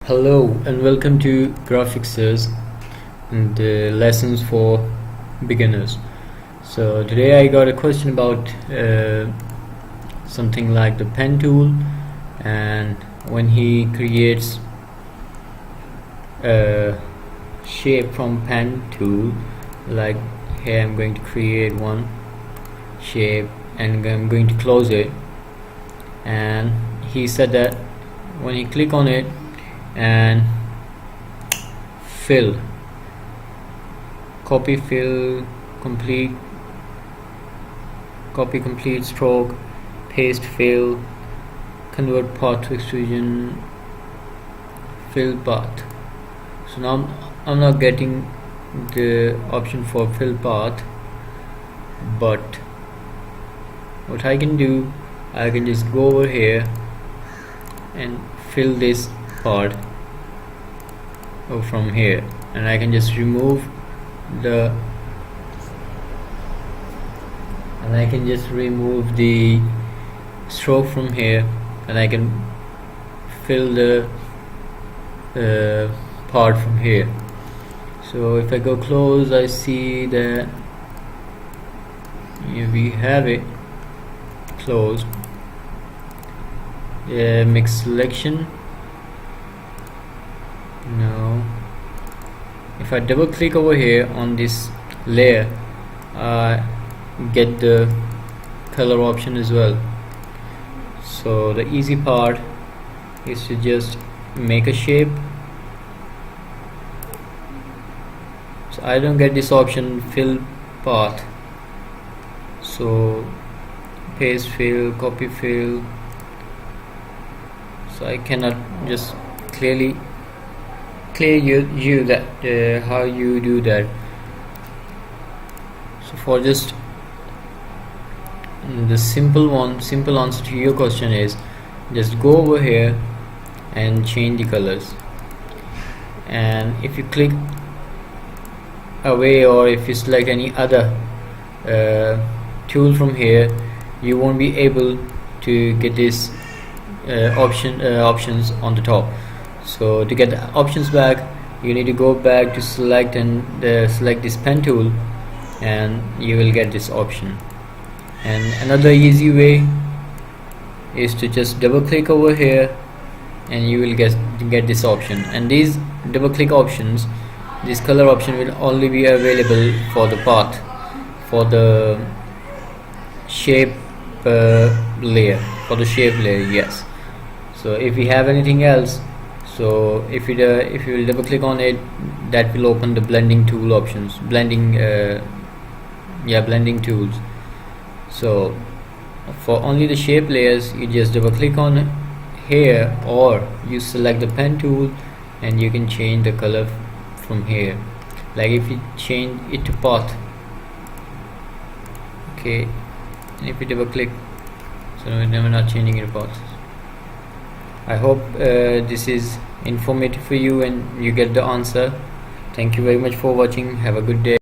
Hello and welcome to Graphics and lessons for beginners. So today I got a question about something like the pen tool, and when he creates a shape from pen tool, like here I'm going to create one shape and I'm going to close it, and he said that when you click on it and fill, copy, fill, complete, copy, complete, stroke, paste, fill, convert path to extrusion, fill path. So now I'm not getting the option for fill path, but what I can do, I can just go over here and fill this part from here, and I can just remove the stroke from here, and I can fill the part from here. So if I go close, I see that we have it closed. Mix selection. No. If I double click over here on this layer, I get the color option as well. So the easy part is to just make a shape. So I don't get this option, fill path. So paste, fill, copy, fill. So I cannot just clear you that how you do that. So for just the simple answer to your question is just go over here and change the colors, and if you click away or if you select any other tool from here, you won't be able to get this options on the top. So to get the options back, you need to go back to select and select this pen tool, and you will get this option. And another easy way is to just double click over here and you will get this option. And these double click options, this color option will only be available for the path, for the shape layer, yes. So if we have anything else, so if you will double click on it, that will open the blending tool options, blending tools. So for only the shape layers, you just double click on here, or you select the pen tool and you can change the color from here. Like if you change it to path, okay, and if you double click, so we're not changing it to path. I hope this is informative for you and you get the answer. Thank you very much for watching. Have a good day.